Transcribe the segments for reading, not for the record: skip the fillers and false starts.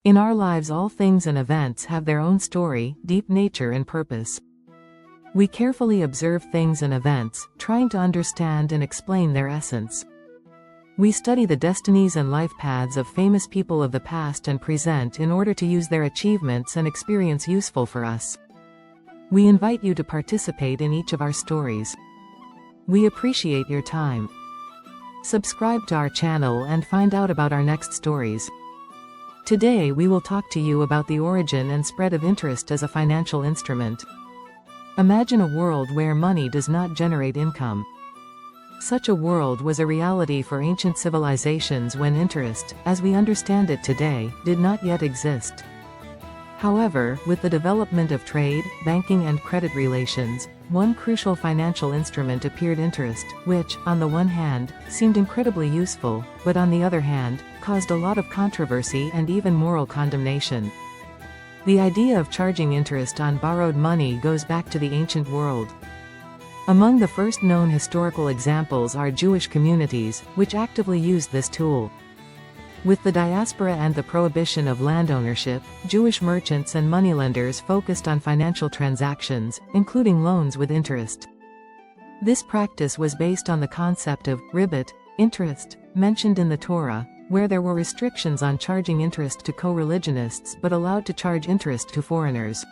In our lives, all things and events have their own story, deep nature and purpose. We carefully observe things and events, trying to understand and explain their essence. We study the destinies and life paths of famous people of the past and present in order to use their achievements and experience useful for us. We invite you to participate in each of our stories. We appreciate your time. Subscribe to our channel and find out about our next stories. Today we will talk to you about the origin and spread of interest as a financial instrument. Imagine a world where money does not generate income. Such a world was a reality for ancient civilizations when interest, as we understand it today, did not yet exist. However, with the development of trade, banking and credit relations, one crucial financial instrument appeared: interest, which, on the one hand, seemed incredibly useful, but on the other hand, caused a lot of controversy and even moral condemnation. The idea of charging interest on borrowed money goes back to the ancient world. Among the first known historical examples are Jewish communities, which actively used this tool. With the diaspora and the prohibition of land ownership, Jewish merchants and moneylenders focused on financial transactions, including loans with interest. This practice was based on the concept of ribot, interest, mentioned in the Torah, where there were restrictions on charging interest to co-religionists but allowed to charge interest to foreigners.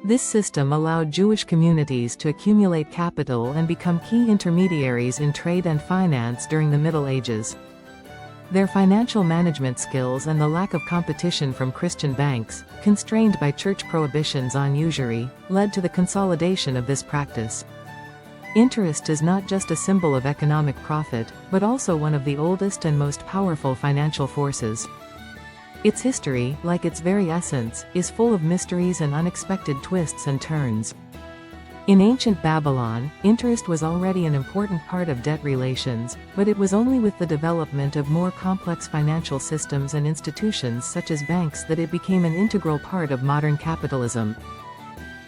This system allowed Jewish communities to accumulate capital and become key intermediaries in trade and finance during the Middle Ages. Their financial management skills and the lack of competition from Christian banks, constrained by church prohibitions on usury, led to the consolidation of this practice. Interest is not just a symbol of economic profit, but also one of the oldest and most powerful financial forces. Its history, like its very essence, is full of mysteries and unexpected twists and turns. In ancient Babylon, interest was already an important part of debt relations, but it was only with the development of more complex financial systems and institutions such as banks that it became an integral part of modern capitalism.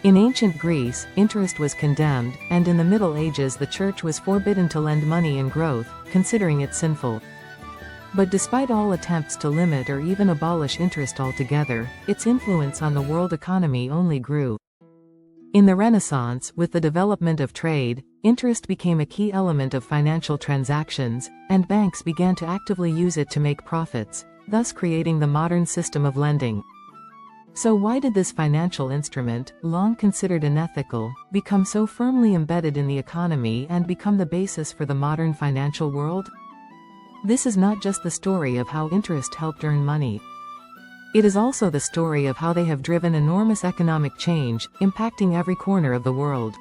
In ancient Greece, interest was condemned, and in the Middle Ages the Church was forbidden to lend money in growth, considering it sinful. But despite all attempts to limit or even abolish interest altogether, its influence on the world economy only grew. In the Renaissance, with the development of trade, interest became a key element of financial transactions, and banks began to actively use it to make profits, thus creating the modern system of lending. So why did this financial instrument, long considered unethical, become so firmly embedded in the economy and become the basis for the modern financial world? This is not just the story of how interest helped earn money. It is also the story of how they have driven enormous economic change, impacting every corner of the world.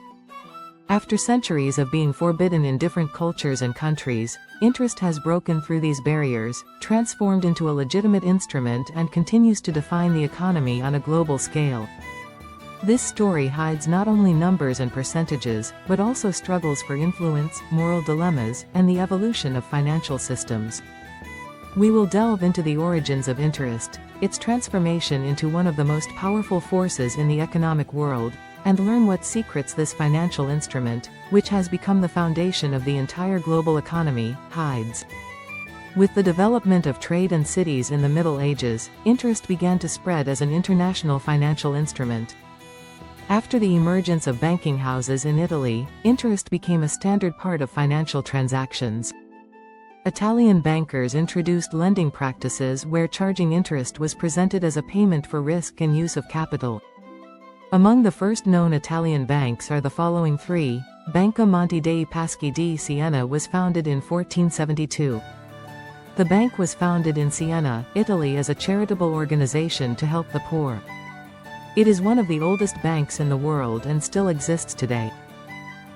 After centuries of being forbidden in different cultures and countries, interest has broken through these barriers, transformed into a legitimate instrument, and continues to define the economy on a global scale. This story hides not only numbers and percentages, but also struggles for influence, moral dilemmas, and the evolution of financial systems. We will delve into the origins of interest, its transformation into one of the most powerful forces in the economic world, and learn what secrets this financial instrument, which has become the foundation of the entire global economy, hides. With the development of trade and cities in the Middle Ages, interest began to spread as an international financial instrument. After the emergence of banking houses in Italy, interest became a standard part of financial transactions. Italian bankers introduced lending practices where charging interest was presented as a payment for risk and use of capital. Among the first known Italian banks are the following three. Banca Monte dei Paschi di Siena was founded in 1472. The bank was founded in Siena, Italy as a charitable organization to help the poor. It is one of the oldest banks in the world and still exists today.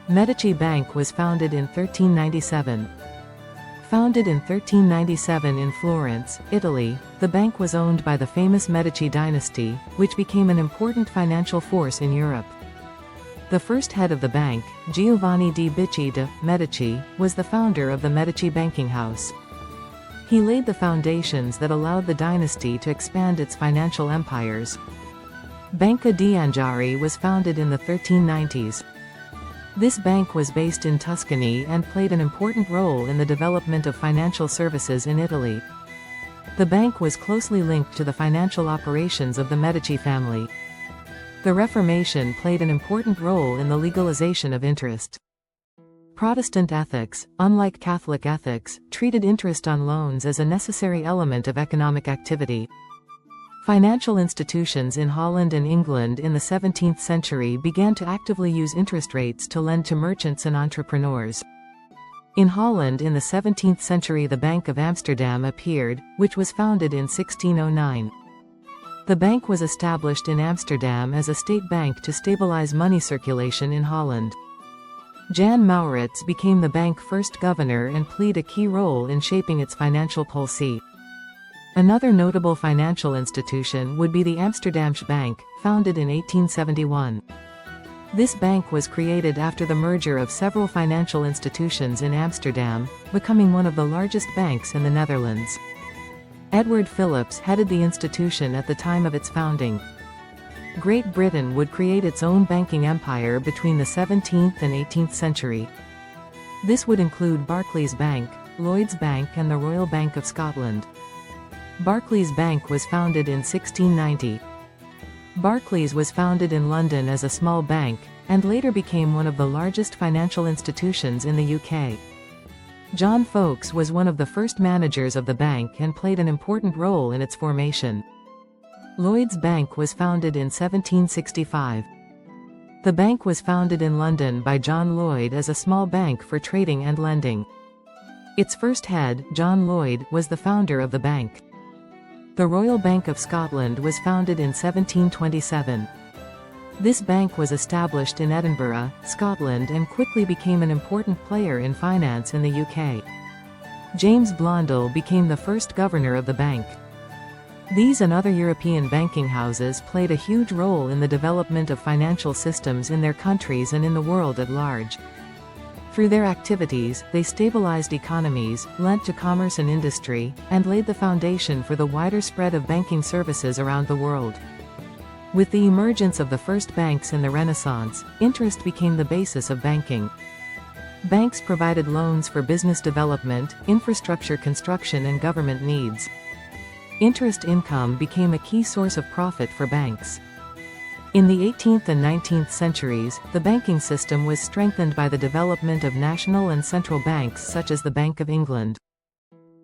Medici Bank was founded in 1397. Founded in 1397 in Florence, Italy, the bank was owned by the famous Medici dynasty, which became an important financial force in Europe. The first head of the bank, Giovanni di Bicci de' Medici, was the founder of the Medici banking house. He laid the foundations that allowed the dynasty to expand its financial empires. Banca di Angari was founded in the 1390s. This bank was based in Tuscany and played an important role in the development of financial services in Italy. The bank was closely linked to the financial operations of the Medici family. The Reformation played an important role in the legalization of interest. Protestant ethics, unlike Catholic ethics, treated interest on loans as a necessary element of economic activity. Financial institutions in Holland and England in the 17th century began to actively use interest rates to lend to merchants and entrepreneurs. In Holland in the 17th century the Bank of Amsterdam appeared, which was founded in 1609. The bank was established in Amsterdam as a state bank to stabilize money circulation in Holland. Jan Maurits became the bank's first governor and played a key role in shaping its financial policy. Another notable financial institution would be the Amsterdamse Bank, founded in 1871. This bank was created after the merger of several financial institutions in Amsterdam, becoming one of the largest banks in the Netherlands. Edward Philips headed the institution at the time of its founding. Great Britain would create its own banking empire between the 17th and 18th century. This would include Barclays Bank, Lloyds Bank and the Royal Bank of Scotland. Barclays Bank was founded in 1690. Barclays was founded in London as a small bank, and later became one of the largest financial institutions in the UK. John Fowkes was one of the first managers of the bank and played an important role in its formation. Lloyds Bank was founded in 1765. The bank was founded in London by John Lloyd as a small bank for trading and lending. Its first head, John Lloyd, was the founder of the bank. The Royal Bank of Scotland was founded in 1727. This bank was established in Edinburgh, Scotland and quickly became an important player in finance in the UK. James Blondel became the first governor of the bank. These and other European banking houses played a huge role in the development of financial systems in their countries and in the world at large. Through their activities, they stabilized economies, lent to commerce and industry, and laid the foundation for the wider spread of banking services around the world. With the emergence of the first banks in the Renaissance, interest became the basis of banking. Banks provided loans for business development, infrastructure construction and government needs. Interest income became a key source of profit for banks. In the 18th and 19th centuries, the banking system was strengthened by the development of national and central banks such as the Bank of England.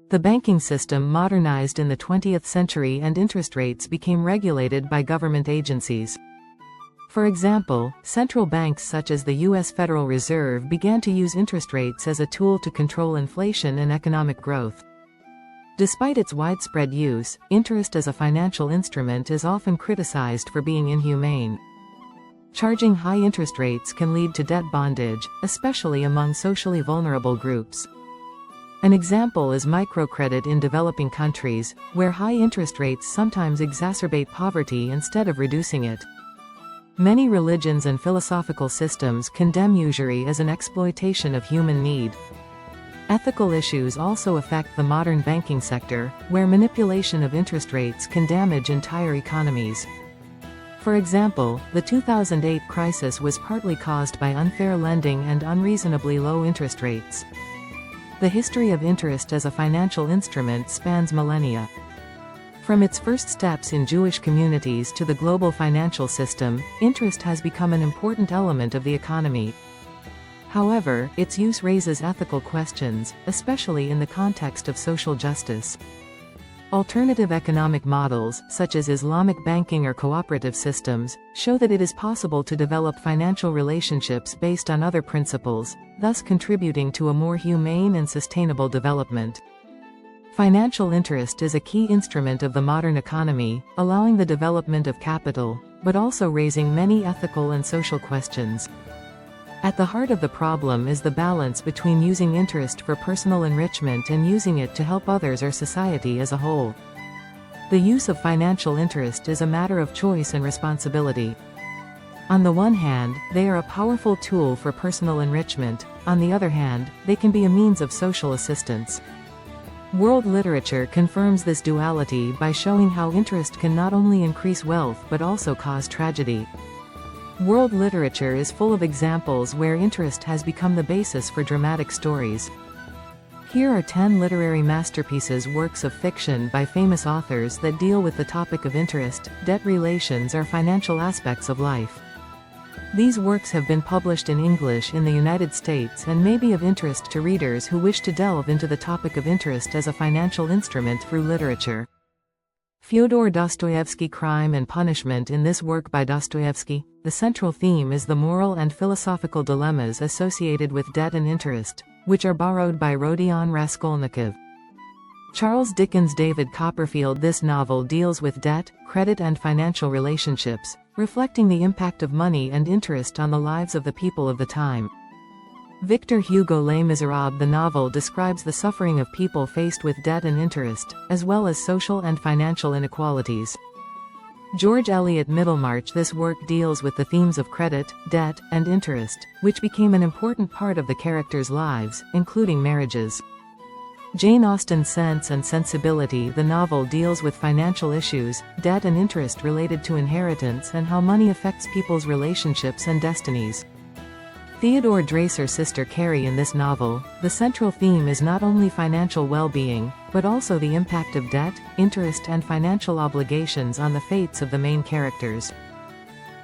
The banking system modernized in the 20th century and interest rates became regulated by government agencies. For example, central banks such as the U.S. Federal Reserve began to use interest rates as a tool to control inflation and economic growth. Despite its widespread use, interest as a financial instrument is often criticized for being inhumane. Charging high interest rates can lead to debt bondage, especially among socially vulnerable groups. An example is microcredit in developing countries, where high interest rates sometimes exacerbate poverty instead of reducing it. Many religions and philosophical systems condemn usury as an exploitation of human need. Ethical issues also affect the modern banking sector, where manipulation of interest rates can damage entire economies. For example, the 2008 crisis was partly caused by unfair lending and unreasonably low interest rates. The history of interest as a financial instrument spans millennia. From its first steps in Jewish communities to the global financial system, interest has become an important element of the economy. However, its use raises ethical questions, especially in the context of social justice. Alternative economic models, such as Islamic banking or cooperative systems, show that it is possible to develop financial relationships based on other principles, thus contributing to a more humane and sustainable development. Financial interest is a key instrument of the modern economy, allowing the development of capital, but also raising many ethical and social questions. At the heart of the problem is the balance between using interest for personal enrichment and using it to help others or society as a whole. The use of financial interest is a matter of choice and responsibility. On the one hand, they are a powerful tool for personal enrichment, on the other hand, they can be a means of social assistance. World literature confirms this duality by showing how interest can not only increase wealth but also cause tragedy. World literature is full of examples where interest has become the basis for dramatic stories. Here are 10 literary masterpieces, works of fiction by famous authors that deal with the topic of interest, debt relations or financial aspects of life. These works have been published in English in the United States and may be of interest to readers who wish to delve into the topic of interest as a financial instrument through literature. Fyodor Dostoevsky, Crime and Punishment. In this work by Dostoevsky, the central theme is the moral and philosophical dilemmas associated with debt and interest, which are borrowed by Rodion Raskolnikov. Charles Dickens' David Copperfield. This novel deals with debt, credit and financial relationships, reflecting the impact of money and interest on the lives of the people of the time. Victor Hugo, Les Miserables. The novel describes the suffering of people faced with debt and interest, as well as social and financial inequalities. George Eliot, Middlemarch. This work deals with the themes of credit, debt, and interest, which became an important part of the characters' lives, including marriages. Jane Austen, Sense and Sensibility. The novel deals with financial issues, debt and interest related to inheritance and how money affects people's relationships and destinies. Theodore Dreiser, Sister Carrie. In this novel, the central theme is not only financial well-being, but also the impact of debt, interest and financial obligations on the fates of the main characters.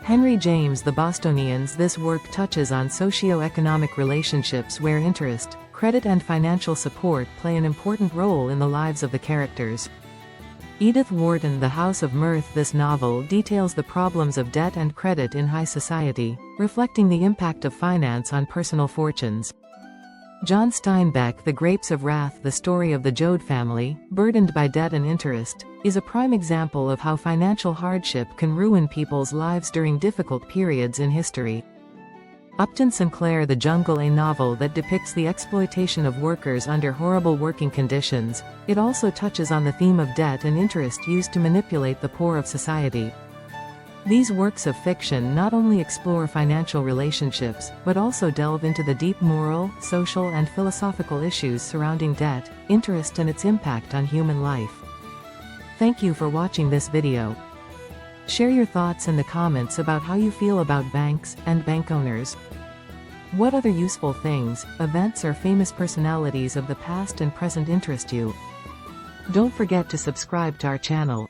Henry James, The Bostonians. This work touches on socio-economic relationships where interest, credit and financial support play an important role in the lives of the characters. Edith Wharton, The House of Mirth. This novel details the problems of debt and credit in high society, reflecting the impact of finance on personal fortunes. John Steinbeck, The Grapes of Wrath. The story of the Joad family, burdened by debt and interest, is a prime example of how financial hardship can ruin people's lives during difficult periods in history. Upton Sinclair, The Jungle. A novel that depicts the exploitation of workers under horrible working conditions. It also touches on the theme of debt and interest used to manipulate the poor of society. These works of fiction not only explore financial relationships, but also delve into the deep moral, social and philosophical issues surrounding debt, interest and its impact on human life. Thank you for watching this video. Share your thoughts in the comments about how you feel about banks and bank owners. What other useful things, events or famous personalities of the past and present interest you? Don't forget to subscribe to our channel.